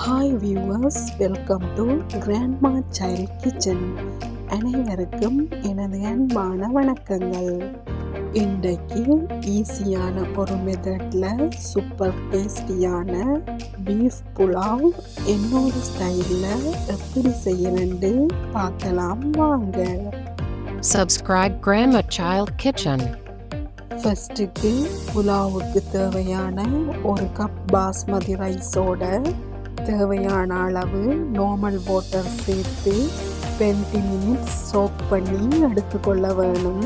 Hi viewers, welcome to grandma child kitchen. அனைவருக்கும் எனது அன்பான வணக்கங்கள். இன்றைக்கு ஈஸியான ஒரு மெத்தடில் சூப்பர் டேஸ்டியான பீஃப் புலாவ் என்னோட ஸ்டைலில் எப்படி செய்யணுன்னு பார்க்கலாம் வாங்க. Subscribe Grandma Child Kitchen. ஃபஸ்ட்டுக்கு புலாவுக்கு தேவையான ஒரு கப் பாஸ்மதி ரைஸோட தேவையான அளவு நார்மல் வாட்டர் சேர்த்து 20 மினிட்ஸ் சோக் பண்ணி எடுத்துக்கொள்ள வேணும்.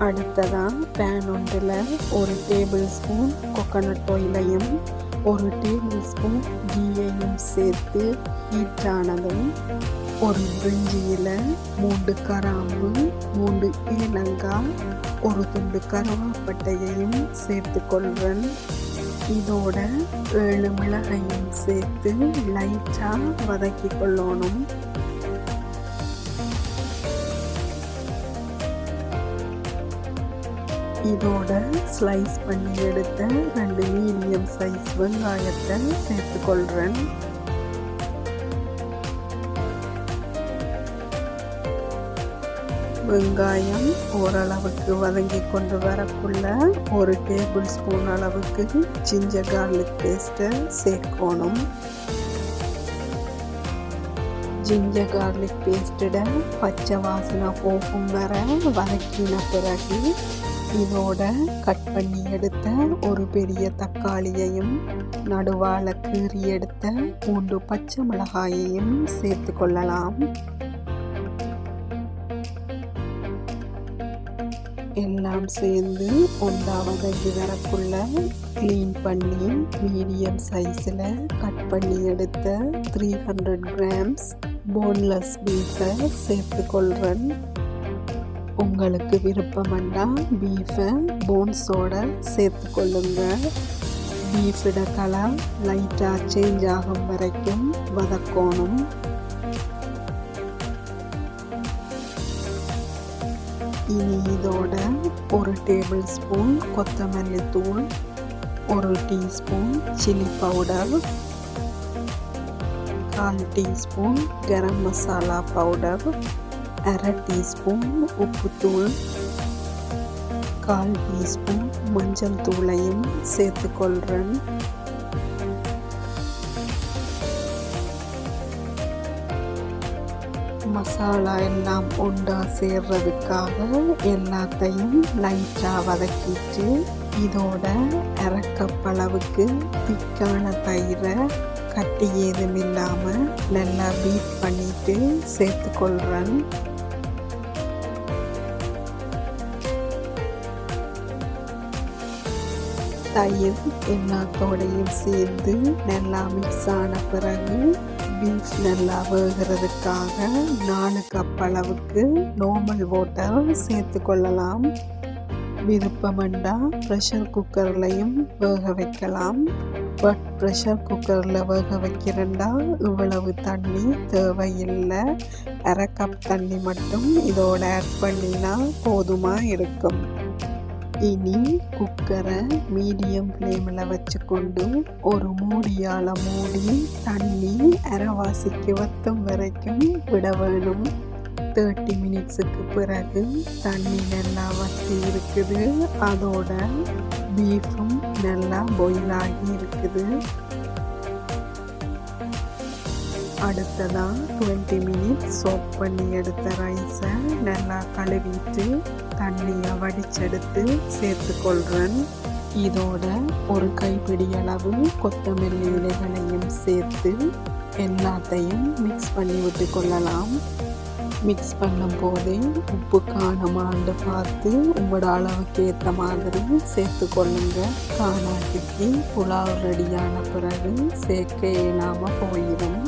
அடுத்ததாக பேன் ஒன்றில் ஒரு டேபிள் ஸ்பூன் கோகோனட் ஆயிலையும் ஒரு டேபிள் ஸ்பூன் கீயையும் சேர்த்து ஹீட்டானதும் ஒரு பிரிஞ்சியில் 3 கிராம்பு 3 ஏலங்காய் ஒரு துண்டு கருவேப்பட்டையையும் சேர்த்து கொள்வேன். இதோட 7 மிளகையும் சேர்த்து லைட்டாக வதக்கி கொள்ளணும். இதோட ஸ்லைஸ் பண்ணி எடுத்த 2 மீடியம் சைஸ் வெங்காயத்தை சேர்த்து கொள்கிறேன். வெங்காயம் ஓரளவுக்கு வதங்கி கொண்டு வரக்குள்ள ஒரு டேபிள் ஸ்பூன் அளவுக்கு ஜிஞ்சர் கார்லிக் பேஸ்ட்டை சேர்க்கணும். ஜிஞ்சர் கார்லிக் பேஸ்ட்டோட பச்சை வாசனை போகும் வர வதக்கின பிறகு இதோட கட் பண்ணி எடுத்த ஒரு பெரிய தக்காளியையும் நடுவால கீறி எடுத்த 3 பச்சை மிளகாயையும் சேர்த்து கொள்ளலாம். எல்லாம் சேர்ந்து ஒன்றா வதங்கி வரக்குள்ள க்ளீன் பண்ணி மீடியம் சைஸில் கட் பண்ணி எடுத்த 300 கிராம்ஸ் போன்லெஸ் பீஃபை சேர்த்து கொள்கிறேன். உங்களுக்கு விருப்பம்னா பீஃபை போன்ஸோடு சேர்த்து கொள்ளுங்க. பீஃபோட கலர் லைட்டாக சேஞ்ச் ஆகும் வரைக்கும் வதக்கணும். இனி இதோட ஒரு டேபிள் ஸ்பூன் கொத்தமல்லி தூள், ஒரு teaspoon chilli powder, 1/4 teaspoon garam masala powder, 1/2 teaspoon உப்புத்தூள், 1/4 teaspoon மஞ்சள் தூளையும் சேர்த்து கொள்கிறேன். மசாலா எல்லாம் ஒன்றா சேர்றதுக்காக எல்லாத்தையும் லைட்டாக வதக்கிட்டு இதோட 1/2 கப் அளவுக்கு திக்கான தயிரை கட்டி ஏதும் இல்லாமல் நல்லா பீட் பண்ணிட்டு சேர்த்து கொள்கிறேன். தயிர் எல்லாத்தோடையும் சேர்ந்து நல்லா மிக்ஸ் ஆன பிறகு பீஃப் நல்லா வேகிறதுக்காக 4 கப் அளவுக்கு நார்மல் வாட்டர் சேர்த்து கொள்ளலாம். விருப்பமண்டா ப்ரெஷர் குக்கர்லையும் வேக வைக்கலாம். பட் ப்ரெஷர் குக்கரில் வேக வைக்கிறண்டா இவ்வளவு தண்ணி தேவையில்லை. 1/2 கப் தண்ணி மட்டும் இதோட ஆட் பண்ணினா போதுமாக இருக்கும். இனி குக்கரை மீடியம் ஃப்ளேமில் வச்சுக்கொண்டு ஒரு மூடியால் மூடி தண்ணி அரைவாசிக்கு வத்தும் வரைக்கும் விட வேணும். 30 மினிட்ஸுக்கு பிறகு தண்ணி நல்லா வத்தி இருக்குது. அதோட பீஃபும் நல்லா பாயில் ஆகி இருக்குது. அடுத்ததாக 20 மினிட்ஸ் சோக் பண்ணி எடுத்த ரைஸை நல்லா கழுவிட்டு தண்ணியை வடிச்செடுத்து சேர்த்து கொள்கிறேன். இதோட ஒரு கைப்பிடி அளவு கொத்தமல்லி இலைகளையும் சேர்த்து எல்லாத்தையும் மிக்ஸ் பண்ணி விட்டு கொள்ளலாம். மிக்ஸ் பண்ணும் போதே உப்பு காணமாண்டு பார்த்து உங்களோட அளவுக்கு ஏற்ற மாதிரி சேர்த்து கொள்ளுங்க. காணாட்டிக்கு புலாவ் ரெடியான பிறகு சேர்க்க இயலாமல் போயிடும்.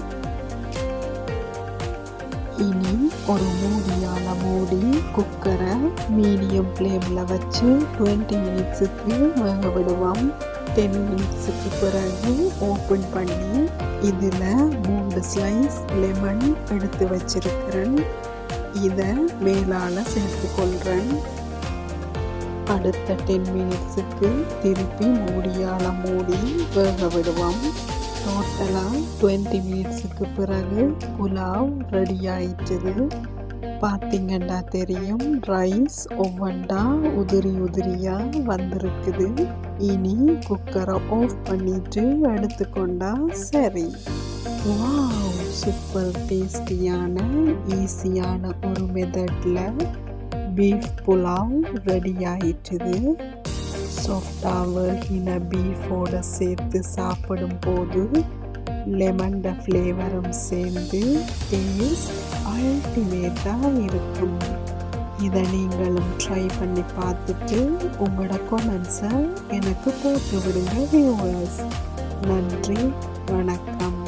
இனி ஒரு மூடியால் மூடி குக்கரை மீடியம் ஃப்ளேமில் வச்சு 20 மினிட்ஸுக்கு வேக விடுவோம். 10 மினிட்ஸுக்கு பிறகு ஓப்பன் பண்ணி இதில் 3 ஸ்லைஸ் லெமன் எடுத்து வச்சிருக்கிறேன். இதை மேலால் சேர்த்து கொள்கிறேன். அடுத்த 10 மினிட்ஸுக்கு திருப்பி மூடியால் மூடி வேக விடுவோம். டோட்டலாக 20 மினிட்ஸுக்கு பிறகு புலாவ் ரெடி ஆயிட்டுது. பார்த்திங்கன்னா தெரியும், ரைஸ் ஒவ்வொன்றா உதிரி உதிரியாக வந்திருக்குது. இனி குக்கரை ஆஃப் பண்ணிட்டு எடுத்துக்கொண்டா சரி. வாவ், சூப்பர் டேஸ்டியான ஈஸியான ஒரு மெத்தடில் பீஃப் புலாவ் ரெடி ஆயிட்டுது. சாஃப்டாக வேகின பீஃபோடு சேர்த்து சாப்பிடும் போது லெமன் ஃப்ளேவரும் சேர்ந்து டேஸ்ட் அல்டிமேட்டாக இருக்கும். இதை நீங்களும் ட்ரை பண்ணி பார்த்துட்டு உங்களோட கமெண்ட்ஸை எனக்கு போட்டு விடுங்க வியூவர்ஸ். நன்றி, வணக்கம்.